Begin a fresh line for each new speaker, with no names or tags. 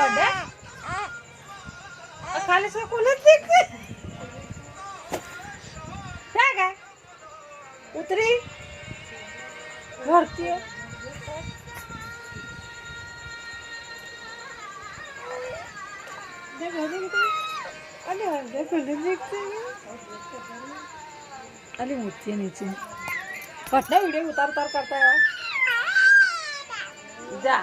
birthday खाली से कोणच देखते काय उतरी भरती अली मूर्ति है नीचे घटना वीडियो उतार उतार करता है जा